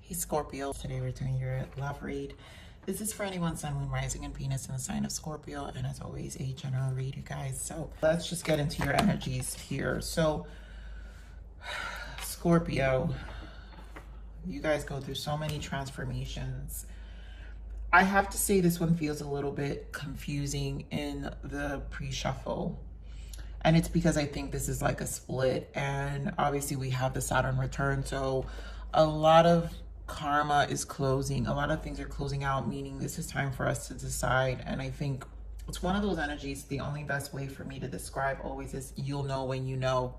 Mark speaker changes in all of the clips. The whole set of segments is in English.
Speaker 1: Hey Scorpio, today we're doing your love read. This is for anyone, sun, moon, rising, and Venus in the sign of Scorpio, and as always, a general read, you guys. So let's just get into your energies here. So Scorpio, you guys go through so many transformations. I have to say this one feels a little bit confusing in the pre-shuffle. And it's because I think this is like a split, and obviously we have the Saturn return. So a lot of karma is closing. A lot of things are closing out, meaning this is time for us to decide. And I think it's one of those energies. The only best way for me to describe always is you'll know when you know.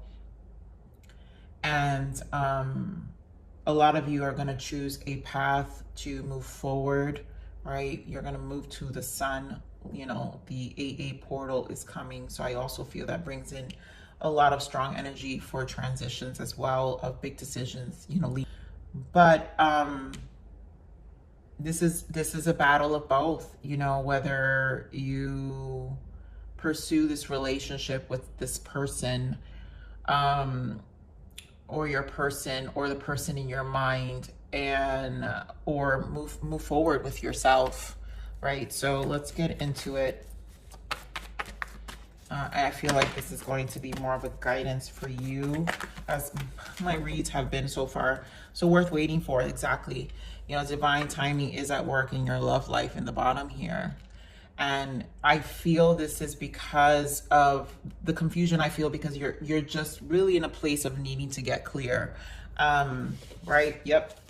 Speaker 1: And a lot of you are going to choose a path to move forward, right? You're going to move to the sun. You know, the AA portal is coming. So I also feel that brings in a lot of strong energy for transitions as well, of big decisions, you know. But this is a battle of both, you know, whether you pursue this relationship with this person, or your person, or the person in your mind, and or move forward with yourself, right? So let's get into it. I feel like this is going to be more of a guidance for you, as my reads have been so far. So worth waiting for, exactly. You know, divine timing is at work in your love life in the bottom here. And I feel this is because of the confusion. I feel because you're just really in a place of needing to get clear, right? Yep.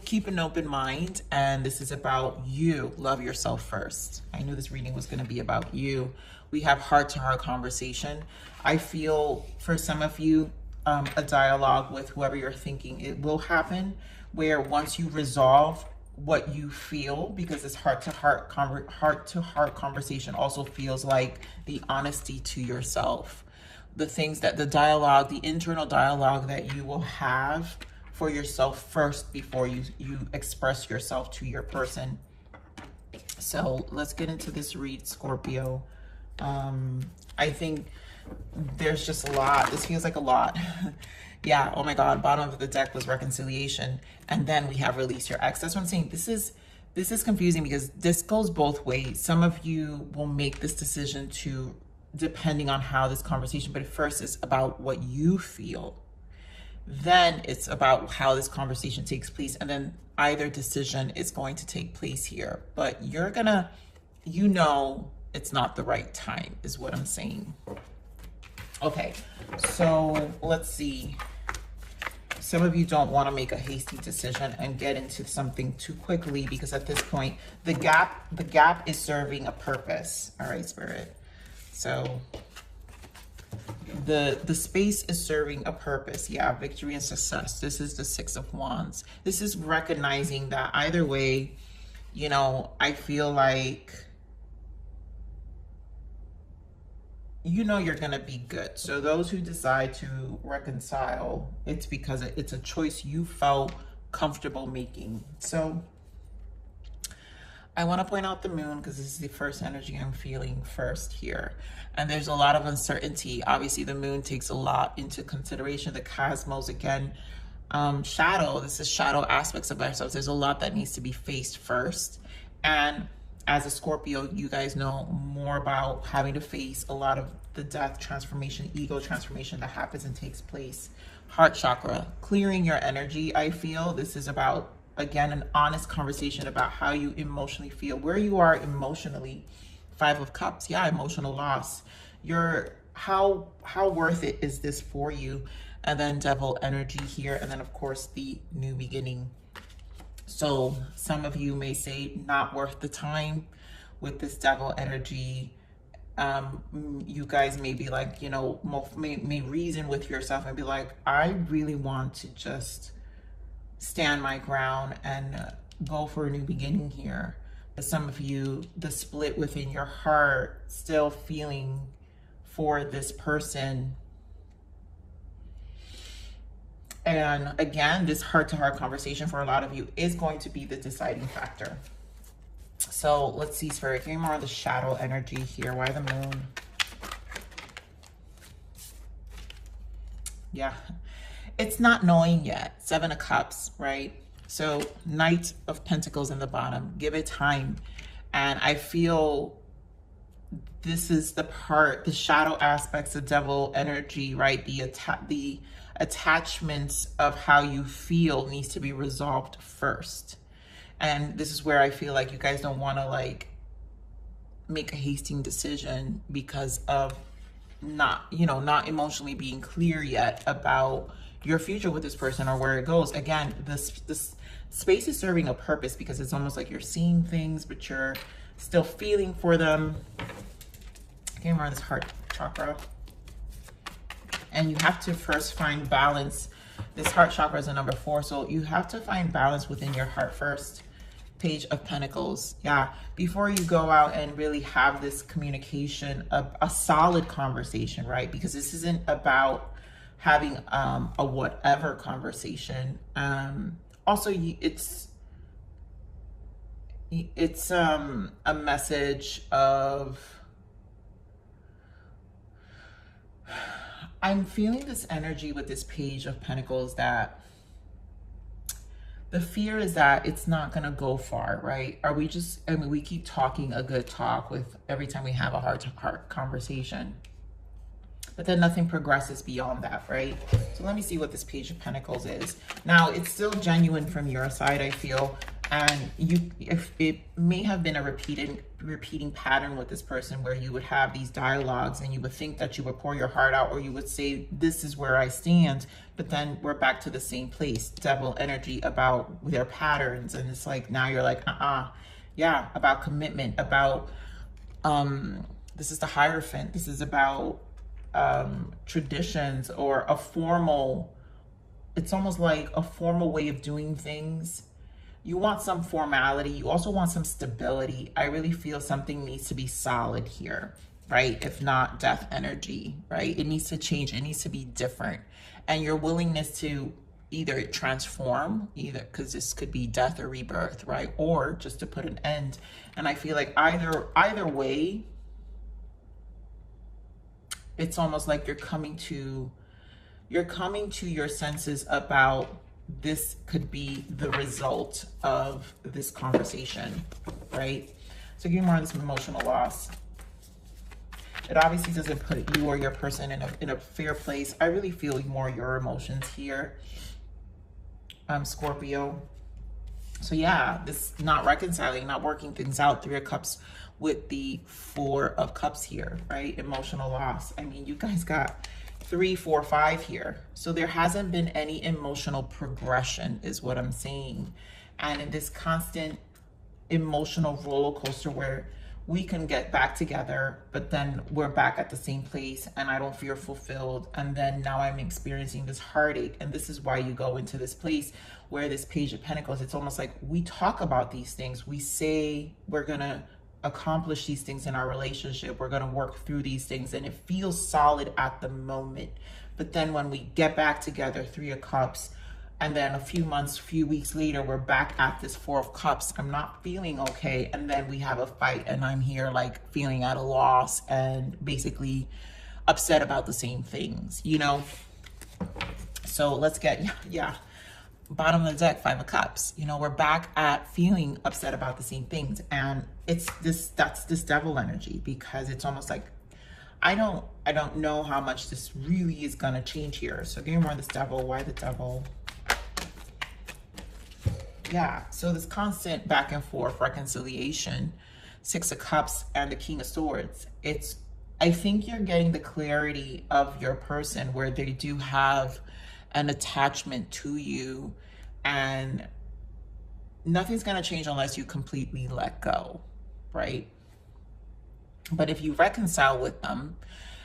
Speaker 1: Keep an open mind, and this is about you. Love yourself first. I knew this reading was going to be about you. We have heart-to-heart conversation. I feel for some of you, a dialogue with whoever you're thinking, it will happen, where once you resolve what you feel, because this heart-to-heart conversation also feels like the honesty to yourself. The things that the dialogue, the internal dialogue that you will have for yourself first before you express yourself to your person. So let's get into this read, Scorpio. I think there's just a lot. This feels like a lot. Yeah, oh my God, bottom of the deck was reconciliation. And then we have release your ex. That's what I'm saying. This is confusing because this goes both ways. Some of you will make this decision depending on how this conversation, but at first it's about what you feel. Then it's about how this conversation takes place, and then either decision is going to take place here. But you're gonna, you know, it's not the right time is what I'm saying. Okay, so let's see. Some of you don't want to make a hasty decision and get into something too quickly, because at this point, the gap is serving a purpose. All right, Spirit. So the space is serving a purpose. Yeah, victory and success. This is the Six of Wands. This is recognizing that either way, you know, I feel like, you know, you're gonna be good. So those who decide to reconcile, it's because it's a choice you felt comfortable making. So I want to point out the moon because this is the first energy I'm feeling first here. And there's a lot of uncertainty. Obviously, the moon takes a lot into consideration. The cosmos, again, shadow. This is shadow aspects of ourselves. There's a lot that needs to be faced first. And as a Scorpio, you guys know more about having to face a lot of the death transformation, ego transformation that happens and takes place. Heart chakra, clearing your energy. I feel this is about, again, an honest conversation about how you emotionally feel, where you are emotionally. Five of Cups, yeah, emotional loss. How worth it is this for you? And then Devil energy here, and then of course the new beginning. So some of you may say not worth the time with this Devil energy. You guys may be like, you know, may reason with yourself and be like, I really want to just stand my ground and go for a new beginning here. But some of you, the split within your heart, still feeling for this person. And again, this heart-to-heart conversation for a lot of you is going to be the deciding factor. So let's see, Spirit, give me more of the shadow energy here. Why the moon? Yeah, it's not knowing yet. Seven of Cups, right? So Knight of Pentacles in the bottom, give it time. And I feel this is the part, the shadow aspects of devil energy, right? The attachments of how you feel needs to be resolved first. And this is where I feel like you guys don't want to like make a hasty decision because of not emotionally being clear yet about your future with this person or where it goes. Again, this space is serving a purpose because it's almost like you're seeing things, but you're still feeling for them. Okay, more of this heart chakra. And you have to first find balance. This heart chakra is a number 4, so you have to find balance within your heart first. Page of Pentacles, yeah, before you go out and really have this communication, a solid conversation, right? Because this isn't about having a whatever conversation. Also, it's a message of, I'm feeling this energy with this Page of Pentacles that the fear is that it's not going to go far, right? Are we just, I mean, we keep talking a good talk with every time we have a heart-to-heart conversation, but then nothing progresses beyond that, right? So let me see what this Page of Pentacles is. Now, it's still genuine from your side, I feel, and if it may have been a repeating pattern with this person where you would have these dialogues and you would think that you would pour your heart out, or you would say, this is where I stand, but then we're back to the same place, devil energy about their patterns. And it's like, now you're like, yeah, about commitment, about, this is the Hierophant. This is about traditions or a formal, it's almost like a formal way of doing things. You want some formality. You also want some stability. I really feel something needs to be solid here, right? If not, death energy, right? It needs to change. It needs to be different. And your willingness to either transform, either because this could be death or rebirth, right? Or just to put an end. And I feel like either way, it's almost like you're coming to your senses about this could be the result of this conversation, right? So give me more of this emotional loss. It obviously doesn't put you or your person in a fair place. I really feel more your emotions here, Scorpio. So yeah, this not reconciling, not working things out. 3 of Cups with the 4 of Cups here, right? Emotional loss. I mean, you guys got 3, 4, 5 here. So there hasn't been any emotional progression is what I'm saying. And in this constant emotional roller coaster where we can get back together, but then we're back at the same place and I don't feel fulfilled. And then now I'm experiencing this heartache. And this is why you go into this place where this Page of Pentacles, it's almost like we talk about these things. We say we're going to accomplish these things in our relationship. We're going to work through these things and it feels solid at the moment. But then when we get back together, 3 of Cups, and then a few weeks later, we're back at this 4 of Cups. I'm not feeling okay. And then we have a fight and I'm here like feeling at a loss and basically upset about the same things, you know? So let's get, yeah. Bottom of the deck, 5 of Cups. You know, we're back at feeling upset about the same things. And that's this devil energy, because it's almost like, I don't know how much this really is gonna change here. So give me more of this devil. Why the devil? Yeah, so this constant back and forth reconciliation, 6 of Cups and the King of Swords. I think you're getting the clarity of your person where they do have an attachment to you, and nothing's going to change unless you completely let go, right? But if you reconcile with them,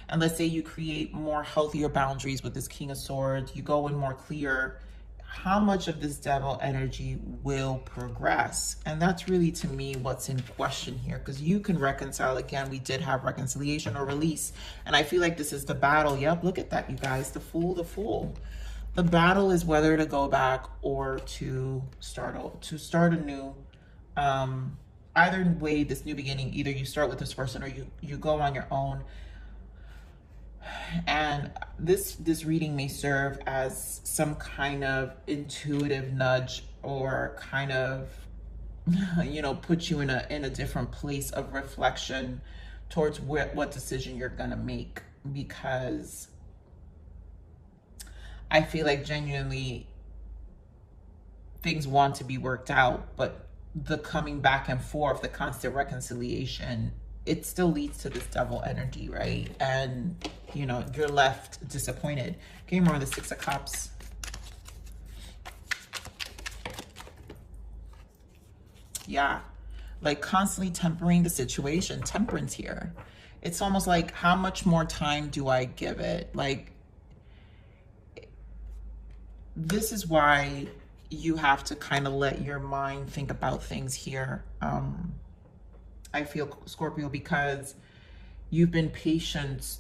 Speaker 1: and let's say you create more healthier boundaries with this King of Swords, you go in more clear, how much of this devil energy will progress? And that's really, to me, what's in question here, because you can reconcile. Again, we did have reconciliation or release, and I feel like this is the battle. Yep, look at that, you guys. The Fool, the Fool. The battle is whether to go back or to start anew. Either way, this new beginning, either you start with this person or you go on your own. And this reading may serve as some kind of intuitive nudge or kind of, you know, put you in a different place of reflection towards what decision you're gonna make, because I feel like genuinely things want to be worked out, but the coming back and forth, the constant reconciliation, it still leads to this devil energy, right? And, you know, you're left disappointed. Okay, more of the Six of Cups. Yeah, like constantly tempering the situation. Temperance here. It's almost like, how much more time do I give it? Like, this is why you have to kind of let your mind think about things here. I feel, Scorpio, because you've been patient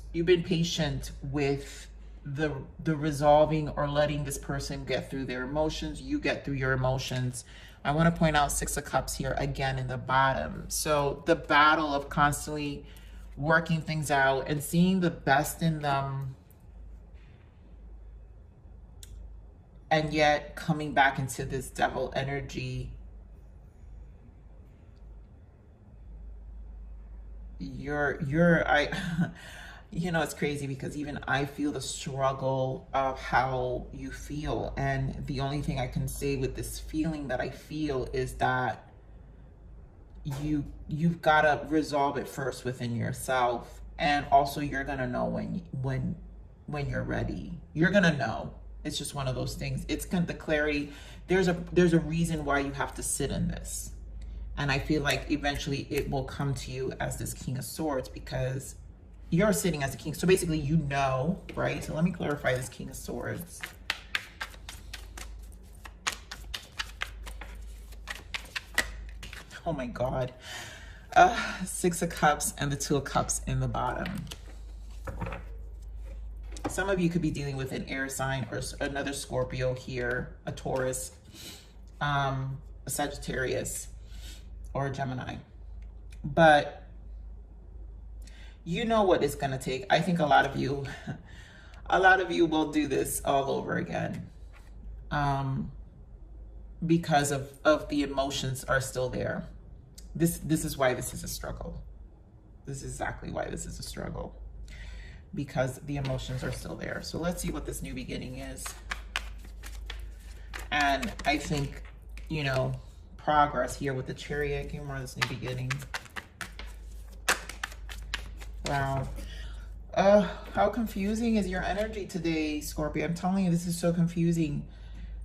Speaker 1: with the resolving or letting this person get through their emotions. You get through your emotions. I want to point out Six of Cups here again in the bottom. So the battle of constantly working things out and seeing the best in them, and yet coming back into this devil energy. You know, it's crazy because even I feel the struggle of how you feel. And the only thing I can say with this feeling that I feel is that you've got to resolve it first within yourself. And also you're going to know when you're ready. You're going to know. It's just one of those things. It's kind of the clarity. There's a reason why you have to sit in this. And I feel like eventually it will come to you as this King of Swords, because you're sitting as a king. So basically, you know, right? So let me clarify this King of Swords. Oh my God. Six of Cups and the Two of Cups in the bottom. Some of you could be dealing with an air sign or another Scorpio here, a Taurus, a Sagittarius, or a Gemini. But you know what it's going to take. I think a lot of you will do this all over again, because of the emotions are still there. This is why this is a struggle. This is exactly why this is a struggle, because the emotions are still there. So let's see what this new beginning is. And I think, you know, progress here with the Chariot. Give me more of this new beginning. Wow. How confusing is your energy today, Scorpio? I'm telling you, this is so confusing.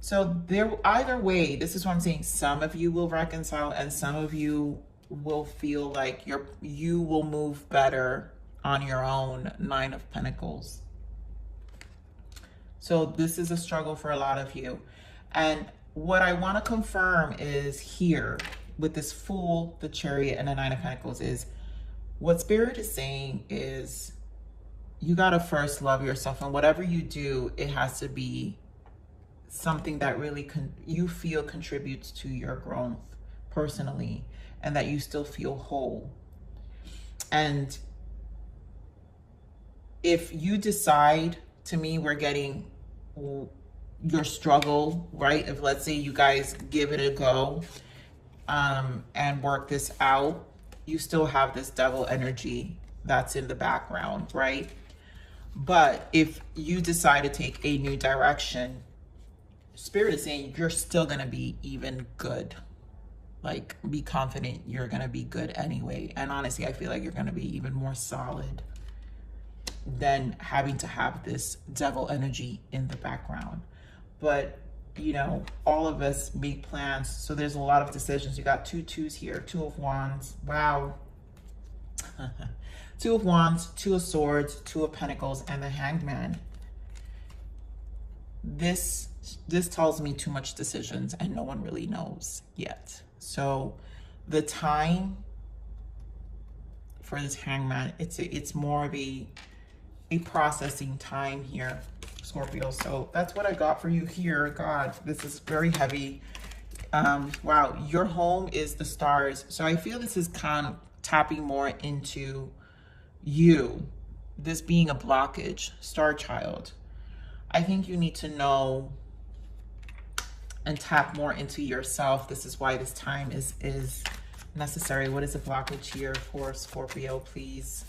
Speaker 1: So either way, this is what I'm saying. Some of you will reconcile, and some of you will feel like you will move better on your own. Nine of Pentacles. So this is a struggle for a lot of you. And what I want to confirm is here with this Fool, the Chariot, and the Nine of Pentacles is what Spirit is saying is you got to first love yourself. And whatever you do, it has to be something that really you feel contributes to your growth personally, and that you still feel whole. And if you decide, to me, we're getting your struggle, right? If let's say you guys give it a go and work this out, you still have this devil energy that's in the background, right? But if you decide to take a new direction, Spirit is saying you're still going to be even good. Like, be confident you're going to be good anyway. And honestly, I feel like you're going to be even more solid than having to have this devil energy in the background. But, you know, all of us make plans. So there's a lot of decisions. You got two twos here, Two of Wands. Wow. Two of Wands, Two of Swords, Two of Pentacles, and the Hanged Man. This tells me too much decisions and no one really knows yet. So the time for this Hangman, it's more of a processing time here, Scorpio. So that's what I got for you here. God, this is very heavy. Wow, your home is the stars. So I feel this is kind of tapping more into you, this being a blockage, star child. I think you need to know and tap more into yourself. This is why this time is necessary. What is the blockage here for Scorpio, please?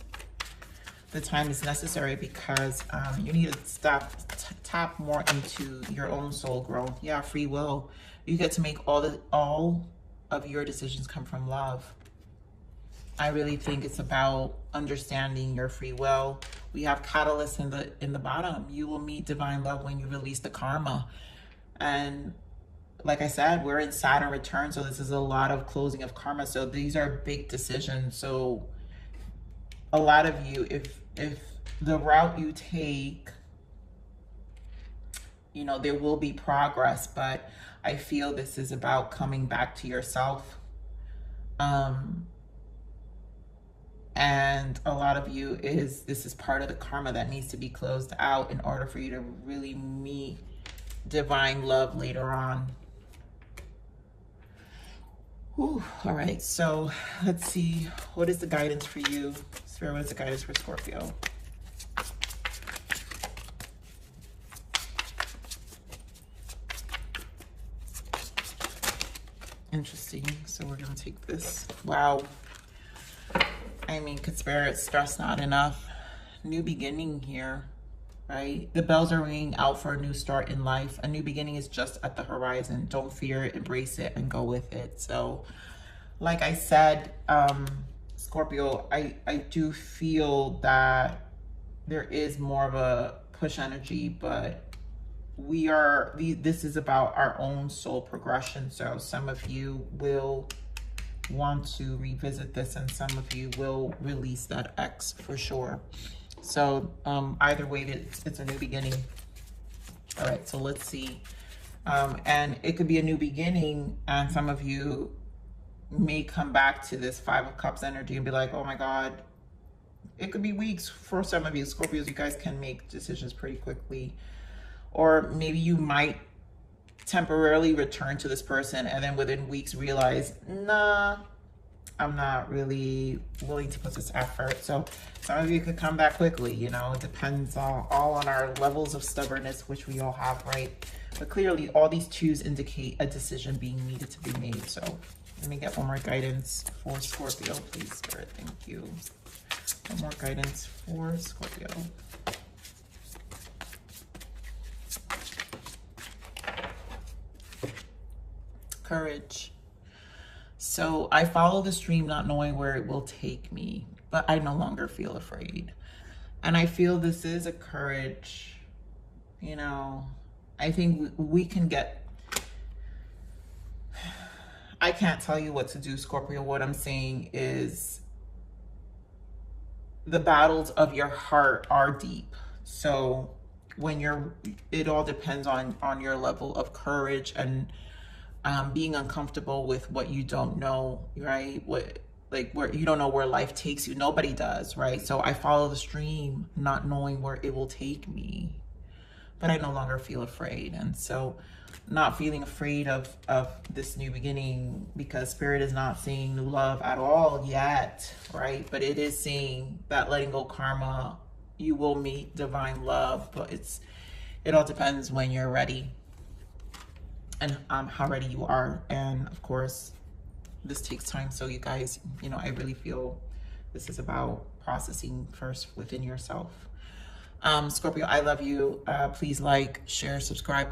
Speaker 1: The time is necessary because you need to tap more into your own soul growth. Yeah, free will. You get to make all of your decisions come from love. I really think it's about understanding your free will. We have catalysts in the bottom. You will meet divine love when you release the karma. And like I said, we're in Saturn return, so this is a lot of closing of karma. So these are big decisions. So a lot of you, if the route you take, you know, there will be progress, but I feel this is about coming back to yourself. And a lot of you this is part of the karma that needs to be closed out in order for you to really meet divine love later on. Whew. All right, so let's see, what is the guidance for you? Spirit, what is the guidance for Scorpio? Interesting. So we're gonna take this. Wow. I mean, could Spirit stress not enough? New beginning here, right? The bells are ringing out for a new start in life. A new beginning is just at the horizon. Don't fear it, embrace it, and go with it. So, like I said, Scorpio, I do feel that there is more of a push energy, but this is about our own soul progression. So some of you will want to revisit this, and some of you will release that X for sure. So either way, it's a new beginning. All right, so let's see. And it could be a new beginning, and some of you may come back to this Five of Cups energy and be like, oh my God. It could be weeks for some of you. Scorpios, you guys can make decisions pretty quickly. Or maybe you might temporarily return to this person and then within weeks realize, nah, I'm not really willing to put this effort. So some of you could come back quickly, you know, it depends all on our levels of stubbornness, which we all have, right? But clearly all these twos indicate a decision being needed to be made. So let me get one more guidance for Scorpio, please, Spirit. Thank you. One more guidance for Scorpio. Courage. So I follow the stream not knowing where it will take me, but I no longer feel afraid. And I feel this is a courage, you know. I think we can get, I can't tell you what to do, Scorpio. What I'm saying is the battles of your heart are deep. So when it all depends on your level of courage and being uncomfortable with what you don't know, right? Where you don't know where life takes you. Nobody does, right? So I follow the stream not knowing where it will take me, but I no longer feel afraid. And so not feeling afraid of this new beginning, because Spirit is not seeing new love at all yet, right? But it is seeing that letting go karma, you will meet divine love, but it all depends when you're ready and how ready you are. And of course, this takes time. So you guys, you know, I really feel this is about processing first within yourself. Scorpio, I love you. Please like, share, subscribe.